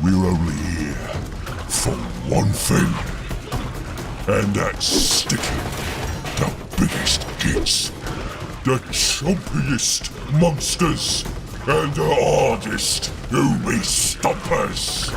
we're only here for one thing. And that's sticking the biggest gits, the chompiest monsters, and the hardest oomy stompers.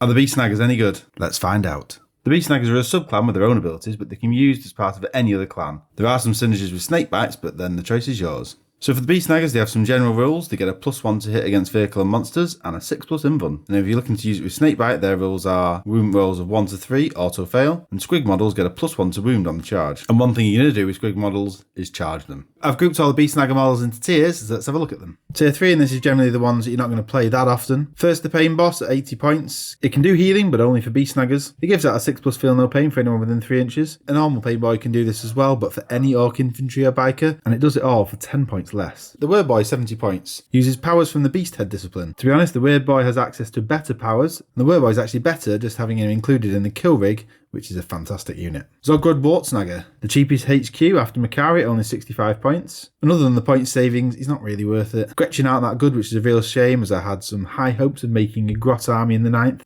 Are the Beast Snaggas any good? Let's find out. The Beast Snaggas are a sub-clan with their own abilities, but they can be used as part of any other clan. There are some synergies with snake bites, but then the choice is yours. So for the Beast Snaggas, they have some general rules. They get a +1 to hit against vehicle and monsters, and a 6+ invuln. And if you're looking to use it with snakebite, their rules are wound rolls of 1 to 3, auto fail, and squig models get a +1 to wound on the charge. And one thing you're going to do with squig models is charge them. I've grouped all the Beast Snagga models into tiers, so let's have a look at them. Tier 3, and this is generally the ones that you're not going to play that often. First, the Pain Boss at 80 points. It can do healing, but only for Beast Snaggas. It gives out a 6+ feel no pain for anyone within 3 inches. A normal Pain Boy can do this as well, but for any Orc infantry or biker, and it does it all for 10 points less. The Word Boy, 70 points. Uses powers from the Beast Head discipline. To be honest, the Word Boy has access to better powers, and the Word Boy is actually better just having him included in the kill rig, which is a fantastic unit. Zogrod Wart Snagga, the cheapest HQ after Makari, only 65 points. And other than the point savings, he's not really worth it. Gretchen aren't that good, which is a real shame, as I had some high hopes of making a Grot army in the 9th.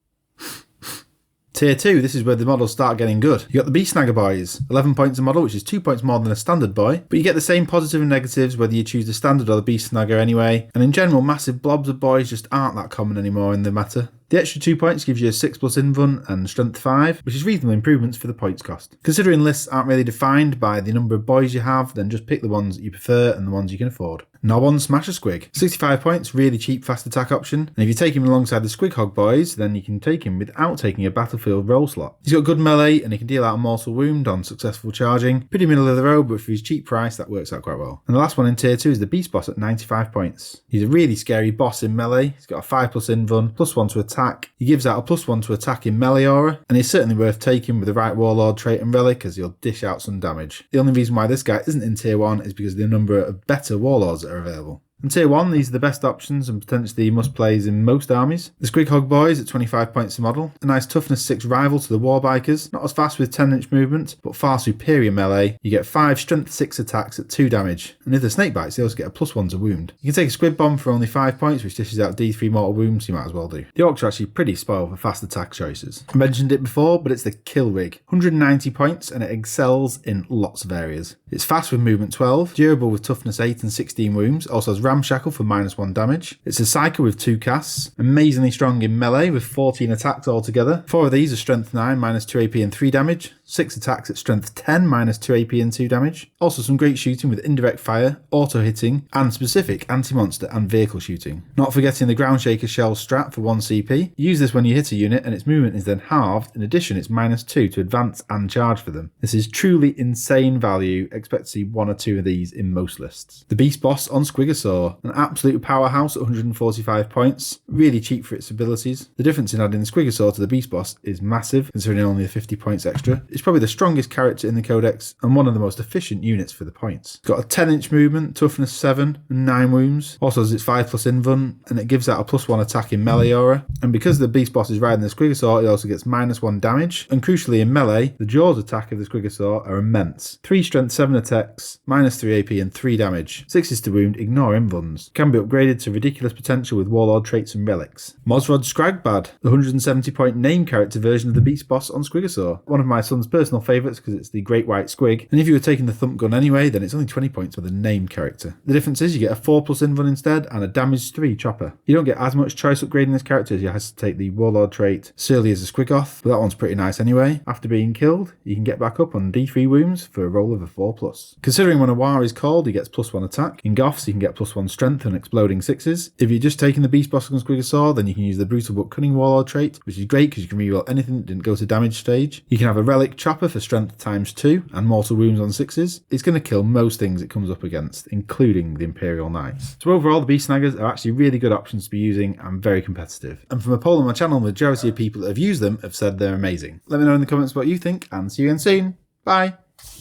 Tier 2, this is where the models start getting good. You got the Beast Snagga boys, 11 points a model, which is 2 points more than a standard boy, but you get the same positive and negatives whether you choose the standard or the Beast Snagga anyway, and in general, massive blobs of boys just aren't that common anymore in the meta. The extra 2 points gives you a 6+ invuln and strength 5, which is reasonable improvements for the points cost. Considering lists aren't really defined by the number of boys you have, then just pick the ones that you prefer and the ones you can afford. Nob Smasher Squig, 65 points, really cheap fast attack option, and if you take him alongside the Squig Hog boys, then you can take him without taking a battlefield roll slot. He's got good melee and he can deal out a mortal wound on successful charging. Pretty middle of the road, but for his cheap price that works out quite well. And the last one in tier 2 is the Beast Boss at 95 points. He's a really scary boss in melee. He's got a 5+ invuln, +1 to attack. He gives out a +1 to attack in melee aura, and he's certainly worth taking with the right Warlord trait and relic, as he'll dish out some damage. The only reason why this guy isn't in tier 1 is because of the number of better Warlords that are available. In tier 1, these are the best options and potentially must-plays in most armies. The Squig Hog Boys at 25 points a model, a nice toughness 6 rival to the War Bikers, not as fast with 10-inch movement, but far superior melee. You get 5 strength 6 attacks at 2 damage, and if they're snake bites, they also get a +1 to wound. You can take a Squid Bomb for only 5 points, which dishes out D3 mortal wounds, so you might as well do. The Orks are actually pretty spoiled for fast attack choices. I mentioned it before, but it's the kill rig. 190 points, and it excels in lots of areas. It's fast with movement 12, durable with toughness 8 and 16 wounds, also has Ramshackle for -1 damage. It's a Psyker with 2 casts, amazingly strong in melee with 14 attacks altogether. 4 of these are strength 9, -2 AP and 3 damage. 6 attacks at strength 10, -2 AP and 2 damage. Also some great shooting with indirect fire, auto hitting, and specific anti-monster and vehicle shooting. Not forgetting the Ground Shaker Shell strat for 1 CP. Use this when you hit a unit and its movement is then halved. In addition, it's -2 to advance and charge for them. This is truly insane value. Expect to see 1 or 2 of these in most lists. The Beast Boss on Squigosaur, an absolute powerhouse at 145 points. Really cheap for its abilities. The difference in adding the Squigosaur to the Beast Boss is massive, considering only 50 points extra. It's probably the strongest character in the codex and one of the most efficient units for the points. It's got a 10-inch movement, toughness 7 and 9 wounds. Also has its 5+ invuln, and it gives out a +1 attack in melee aura. And because the Beast Boss is riding the Squigosaur, it also gets -1 damage. And crucially in melee, the jaws attack of the Squigosaur are immense. 3 strength 7 attacks, -3 AP and 3 damage. 6 to wound, ignore invulns. Can be upgraded to ridiculous potential with Warlord traits and relics. Mozrod Scragbad, the 170 point name character version of the Beast Boss on Squigosaur. One of my son's personal favourites because it's the Great White Squig, and if you were taking the thump gun anyway, then it's only 20 points for the name character. The difference is you get a 4+ invuln instead and a damage 3 chopper. You don't get as much choice upgrading this character as you have to take the Warlord trait Surly as a Squigoth, but that one's pretty nice anyway. After being killed, you can get back up on D3 wounds for a roll of a 4+. Considering when a war is called, he gets +1 attack. In Goths, you can get +1 strength and exploding 6s. If you're just taking the Beast Boss on Squigosaur, then you can use the Brutal but Cunning Warlord trait, which is great because you can reroll anything that didn't go to damage stage. You can have a Relic Chopper for strength ×2 and mortal wounds on 6s. It's going to kill most things it comes up against, including the Imperial Knights. So overall, the Beast Snaggas are actually really good options to be using and very competitive. And from a poll on my channel, the majority of people that have used them have said they're amazing. Let me know in the comments what you think, and see you again soon. Bye!